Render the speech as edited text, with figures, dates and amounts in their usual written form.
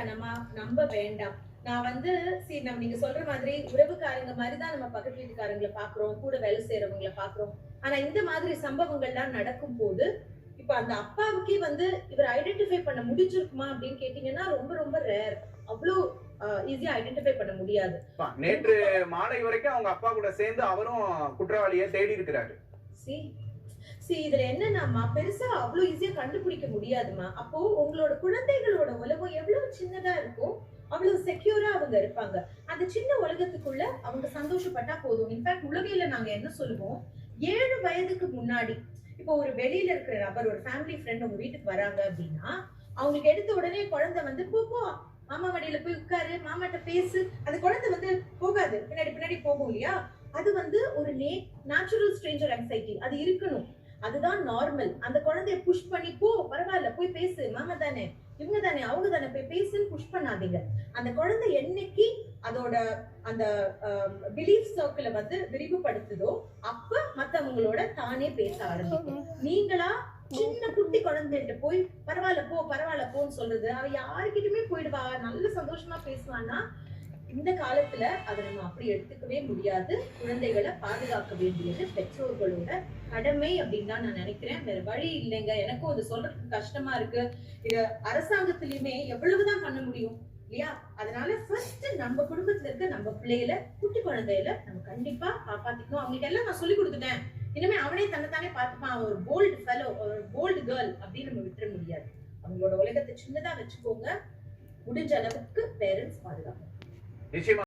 போலித்தனமா நம்ப வேண்டாம். நான் வந்து நீங்க சொல்ற மாதிரி உறவுக்காரங்க மாதிரிதான் நம்ம பக்கத்து வீட்டுக்காரங்களை பாக்குறோம், கூட வேலை செய்யறவங்களை பாக்குறோம். ஆனா இந்த மாதிரி சம்பவங்கள்லாம் நடக்கும் போது இப்ப அந்த அப்பாவுக்கே வந்து இவர் ஐடென்டிஃபை பண்ண முடிஞ்சிருக்குமா அப்படின்னு கேட்டீங்கன்னா ரொம்ப ரொம்ப ரேர். அவ்வளவு ஈஸியா ஐடென்டிஃபை பண்ண முடியாது. நேற்று மாலை வரைக்கும் அவங்க அப்பா கூட சேர்ந்து அவரும் குற்றவாளியை தேடி இருக்கிறாரு. இதுல என்னன்னா பெருசா அவ்வளவு ஈஸியா கண்டுபிடிக்க முடியாதுமா. அப்போ உங்களோட குழந்தைகளோட உலகம் எவ்வளவு சின்னதா இருக்கும், அவ்வளவு செக்யூரா அவங்க இருப்பாங்க. அந்த சின்ன உலகத்துக்குள்ள அவங்க சந்தோஷப்பட்டா போதும். இன்ஃபேக்ட் உலகையில நாங்க என்ன சொல்லுவோம், 7 வயதுக்கு முன்னாடி இப்போ ஒரு வெளியில இருக்கிற நபர், ஒரு ஃபேமிலி ஃப்ரெண்ட் உங்க வீட்டுக்கு வராங்க அப்படின்னா, அவங்களுக்கு எடுத்த உடனே குழந்தை வந்து போ மாமா மடியில போய் உட்காரு, மாமாட்ட பேசு, அந்த குழந்தை வந்து போகாது, பின்னாடி போகும் இல்லையா? அது வந்து ஒரு நேச்சுரல் ஸ்ட்ரேஞ்சர் ஆங்ஸைட்டி, அது இருக்கணும். அதுதான் நார்மல். அந்த குழந்தைய புஷ் பண்ணி போ, பரவாயில்ல போய் பேசு, மாமா தானே, இவங்க தானே, அவங்க தானே, போய் பேசுன்னு புஷ் பண்ணாதீங்க. அந்த குழந்தை என்னைக்கு அதோட அந்த பிலீஃப் சர்க்கிளை வந்து விரிவுபடுத்துதோ அப்ப மத்தவங்களோட தானே பேச ஆரம்பிக்கும். நீங்களா சின்ன குட்டி குழந்தைகிட்ட போய் பரவாயில்ல போன்னு சொல்றது, அவ யாருக்கிட்டுமே போயிடுவா, நல்ல சந்தோஷமா பேசுவான்னா இந்த காலத்துல அதை நம்ம அப்படி எடுத்துக்கவே முடியாது. குழந்தைகளை பாதுகாக்க வேண்டியது பெற்றோர்களோட கடமை அப்படின்னு தான் நான் நினைக்கிறேன். வேற வழி இல்லைங்க. எனக்கும் அது சொல்றதுக்கு கஷ்டமா இருக்கு. இது அரசாங்கத்திலயுமே எவ்வளவுதான் பண்ண முடியும் இல்லையா? அதனால ஃபர்ஸ்ட் நம்ம குடும்பத்துல இருக்க நம்ம பிள்ளைகளை, குட்டி குழந்தைகளை நம்ம கண்டிப்பா காப்பாத்திக்கணும். அவங்களுக்கு எல்லாம் நான் சொல்லி கொடுத்துட்டேன், இனிமே அவனே தன்னைத்தானே பார்த்துப்பான், ஒரு போல்டு ஃபெலோ, ஒரு போல்டு கேர்ள் அப்படின்னு நம்ம விட்டுற முடியாது. அவங்களோட உலகத்தை சின்னதா வச்சுக்கோங்க. முடிஞ்ச அளவுக்கு பேரண்ட்ஸ் பாதுகாக்கணும். நிச்சயமா.